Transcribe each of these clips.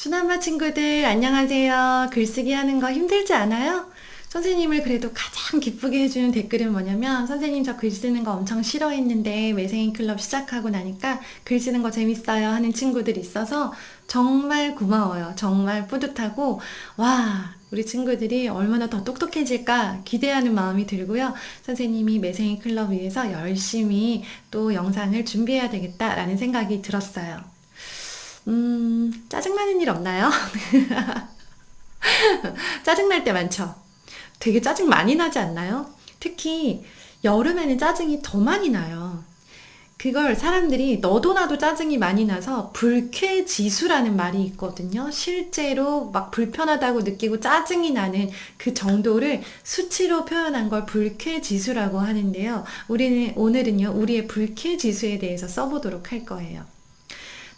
수남바 친구들 안녕하세요. 글쓰기 하는 거 힘들지 않아요? 선생님을 그래도 가장 기쁘게 해주는 댓글은 뭐냐면 선생님 저 글 쓰는 거 엄청 싫어했는데 매생이 클럽 시작하고 나니까 글 쓰는 거 재밌어요 하는 친구들이 있어서 정말 고마워요. 정말 뿌듯하고 와 우리 친구들이 얼마나 더 똑똑해질까 기대하는 마음이 들고요. 선생님이 매생이 클럽 위해서 열심히 또 영상을 준비해야 되겠다라는 생각이 들었어요. 짜증나는 일 없나요? 짜증날 때 많죠? 되게 짜증 많이 나지 않나요? 특히 여름에는 짜증이 더 많이 나요. 그걸 사람들이 너도 나도 짜증이 많이 나서 불쾌지수라는 말이 있거든요. 실제로 막 불편하다고 느끼고 짜증이 나는 그 정도를 수치로 표현한 걸 불쾌지수라고 하는데요. 오늘은요, 우리의 불쾌지수에 대해서 써보도록 할 거예요.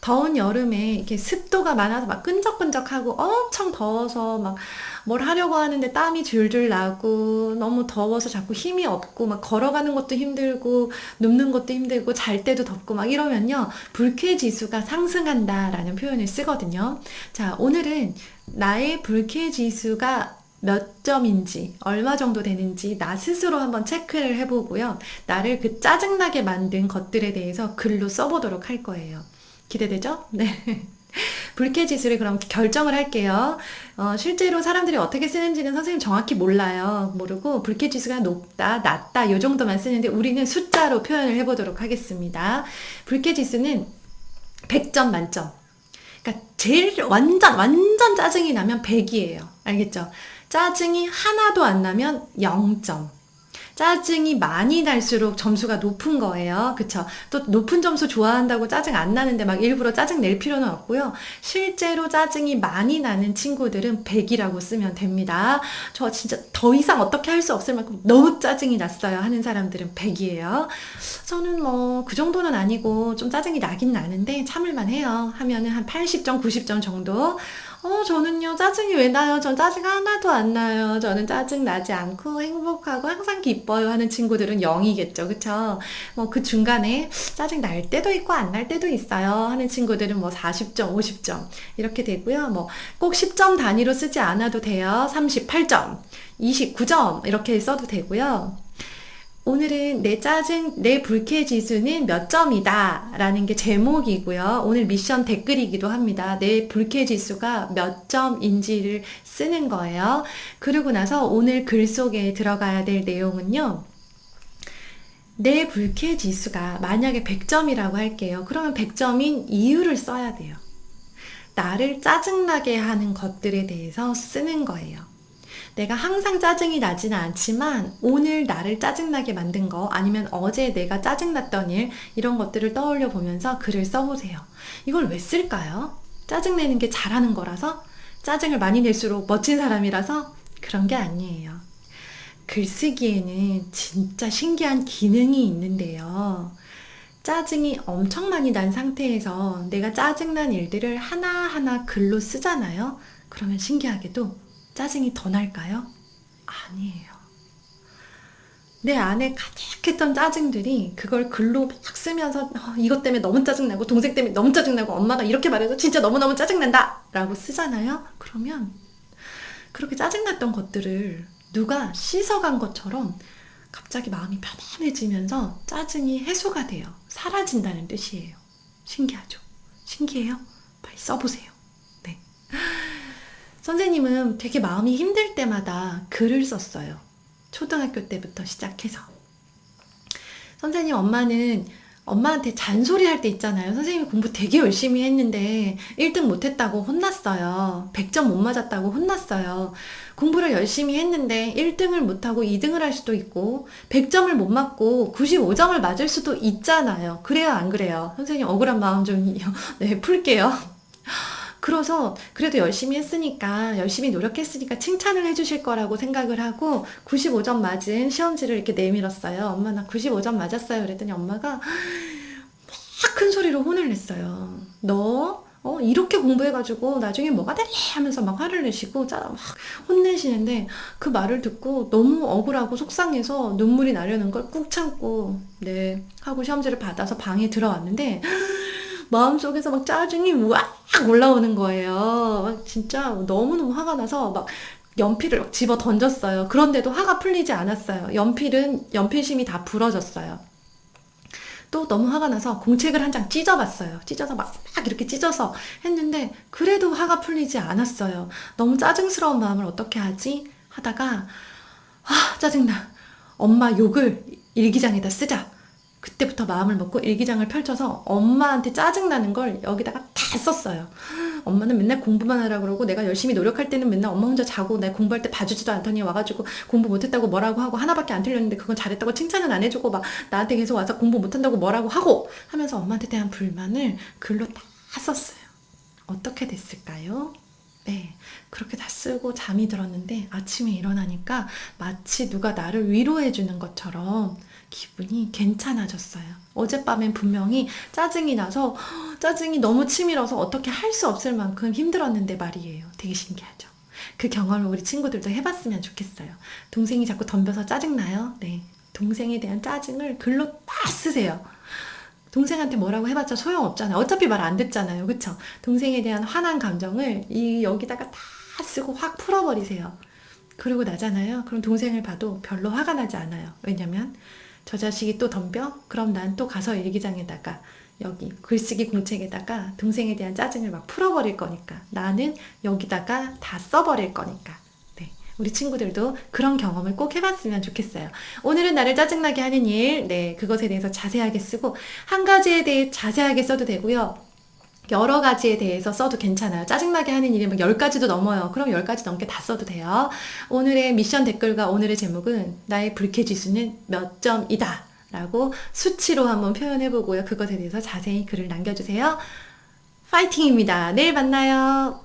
더운 여름에 이렇게 습도가 많아서 막 끈적끈적하고 엄청 더워서 막 뭘 하려고 하는데 땀이 줄줄 나고 너무 더워서 자꾸 힘이 없고 막 걸어가는 것도 힘들고 눕는 것도 힘들고 잘 때도 덥고 막 이러면요. 불쾌지수가 상승한다라는 표현을 쓰거든요. 자, 오늘은 나의 불쾌지수가 몇 점인지, 얼마 정도 되는지 나 스스로 한번 체크를 해보고요. 나를 그 짜증나게 만든 것들에 대해서 글로 써보도록 할 거예요. 기대되죠? 네. 불쾌지수를 그럼 결정을 할게요. 실제로 사람들이 어떻게 쓰는지는 선생님 정확히 몰라요. 모르고 불쾌지수가 높다, 낮다 이 정도만 쓰는데 우리는 숫자로 표현을 해보도록 하겠습니다. 불쾌지수는 100점 만점. 그러니까 제일 완전 짜증이 나면 100이에요. 알겠죠? 짜증이 하나도 안 나면 0점. 짜증이 많이 날수록 점수가 높은 거예요. 그쵸? 또 높은 점수 좋아한다고 짜증 안 나는데 막 일부러 짜증 낼 필요는 없고요. 실제로 짜증이 많이 나는 친구들은 100이라고 쓰면 됩니다. 저 진짜 더 이상 어떻게 할 수 없을 만큼 너무 짜증이 났어요 하는 사람들은 100이에요. 저는 뭐 그 정도는 아니고 좀 짜증이 나긴 나는데 참을만 해요. 하면은 한 80점, 90점 정도. 저는요, 짜증이 왜 나요? 전 짜증 하나도 안 나요. 저는 짜증 나지 않고 행복하고 항상 기뻐요 하는 친구들은 0이겠죠. 그쵸? 뭐 그 중간에 짜증 날 때도 있고 안 날 때도 있어요 하는 친구들은 뭐 40점, 50점 이렇게 되고요. 뭐 꼭 10점 단위로 쓰지 않아도 돼요. 38점, 29점 이렇게 써도 되고요. 오늘은 내 불쾌지수는 몇 점이다 라는 게 제목이고요. 오늘 미션 댓글이기도 합니다. 내 불쾌지수가 몇 점인지를 쓰는 거예요. 그러고 나서 오늘 글 속에 들어가야 될 내용은요. 내 불쾌지수가 만약에 100점이라고 할게요. 그러면 100점인 이유를 써야 돼요. 나를 짜증나게 하는 것들에 대해서 쓰는 거예요. 내가 항상 짜증이 나지는 않지만 오늘 나를 짜증나게 만든 거 아니면 어제 내가 짜증났던 일 이런 것들을 떠올려 보면서 글을 써보세요. 이걸 왜 쓸까요? 짜증내는 게 잘하는 거라서? 짜증을 많이 낼수록 멋진 사람이라서? 그런 게 아니에요. 글쓰기에는 진짜 신기한 기능이 있는데요. 짜증이 엄청 많이 난 상태에서 내가 짜증난 일들을 하나하나 글로 쓰잖아요. 그러면 신기하게도 짜증이 더 날까요? 아니에요. 내 안에 가득했던 짜증들이 그걸 글로 막 쓰면서 이것 때문에 너무 짜증나고 동생 때문에 너무 짜증나고 엄마가 이렇게 말해서 진짜 너무너무 짜증난다 라고 쓰잖아요. 그러면 그렇게 짜증났던 것들을 누가 씻어간 것처럼 갑자기 마음이 편안해지면서 짜증이 해소가 돼요. 사라진다는 뜻이에요. 신기하죠? 신기해요? 빨리 써보세요. 네. 선생님은 되게 마음이 힘들 때마다 글을 썼어요. 초등학교 때부터 시작해서. 선생님 엄마한테 잔소리할 때 있잖아요. 선생님이 공부 되게 열심히 했는데 1등 못했다고 혼났어요. 100점 못 맞았다고 혼났어요. 공부를 열심히 했는데 1등을 못하고 2등을 할 수도 있고 100점을 못 맞고 95점을 맞을 수도 있잖아요. 그래요 안 그래요? 선생님 억울한 마음 좀 네, 풀게요. 그래서 그래도 열심히 했으니까 열심히 노력했으니까 칭찬을 해주실 거라고 생각을 하고 95점 맞은 시험지를 이렇게 내밀었어요. 엄마 나 95점 맞았어요. 그랬더니 엄마가 막 큰 소리로 혼을 냈어요. 너 이렇게 공부해가지고 나중에 뭐가 될래 하면서 막 화를 내시고 막 혼내시는데 그 말을 듣고 너무 억울하고 속상해서 눈물이 나려는 걸 꾹 참고 네 하고 시험지를 받아서 방에 들어왔는데 마음속에서 막 짜증이 우악 올라오는 거예요. 막 진짜 너무너무 화가 나서 막 연필을 막 집어 던졌어요. 그런데도 화가 풀리지 않았어요. 연필심이 다 부러졌어요. 또 너무 화가 나서 공책을 한 장 찢어봤어요. 찢어서 막 이렇게 찢어서 했는데 그래도 화가 풀리지 않았어요. 너무 짜증스러운 마음을 어떻게 하지? 하다가 짜증나. 엄마 욕을 일기장에다 쓰자. 그때부터 마음을 먹고 일기장을 펼쳐서 엄마한테 짜증나는 걸 여기다가 다 썼어요. 엄마는 맨날 공부만 하라 그러고 내가 열심히 노력할 때는 맨날 엄마 혼자 자고 내 공부할 때 봐주지도 않더니 와가지고 공부 못했다고 뭐라고 하고 하나밖에 안 틀렸는데 그건 잘했다고 칭찬은 안 해주고 막 나한테 계속 와서 공부 못한다고 뭐라고 하고 하면서 엄마한테 대한 불만을 글로 다 썼어요. 어떻게 됐을까요? 네, 그렇게 다 쓰고 잠이 들었는데 아침에 일어나니까 마치 누가 나를 위로해 주는 것처럼 기분이 괜찮아졌어요. 어젯밤엔 분명히 짜증이 나서 짜증이 너무 치밀어서 어떻게 할 수 없을 만큼 힘들었는데 말이에요. 되게 신기하죠. 그 경험을 우리 친구들도 해봤으면 좋겠어요. 동생이 자꾸 덤벼서 짜증나요? 네, 동생에 대한 짜증을 글로 다 쓰세요. 동생한테 뭐라고 해봤자 소용없잖아요. 어차피 말 안 듣잖아요. 그쵸? 동생에 대한 화난 감정을 여기다가 다 쓰고 확 풀어버리세요. 그러고 나잖아요. 그럼 동생을 봐도 별로 화가 나지 않아요. 왜냐면 저 자식이 또 덤벼? 그럼 난 또 가서 일기장에다가 여기 글쓰기 공책에다가 동생에 대한 짜증을 막 풀어버릴 거니까 나는 여기다가 다 써버릴 거니까. 네, 우리 친구들도 그런 경험을 꼭 해봤으면 좋겠어요. 오늘은 나를 짜증나게 하는 일, 네, 그것에 대해서 자세하게 쓰고 한 가지에 대해 자세하게 써도 되고요. 여러 가지에 대해서 써도 괜찮아요. 짜증나게 하는 일이 막 10가지도 넘어요. 그럼 10가지 넘게 다 써도 돼요. 오늘의 미션 댓글과 오늘의 제목은 나의 불쾌지수는 몇 점이다 라고 수치로 한번 표현해 보고요. 그것에 대해서 자세히 글을 남겨주세요. 파이팅입니다. 내일 만나요.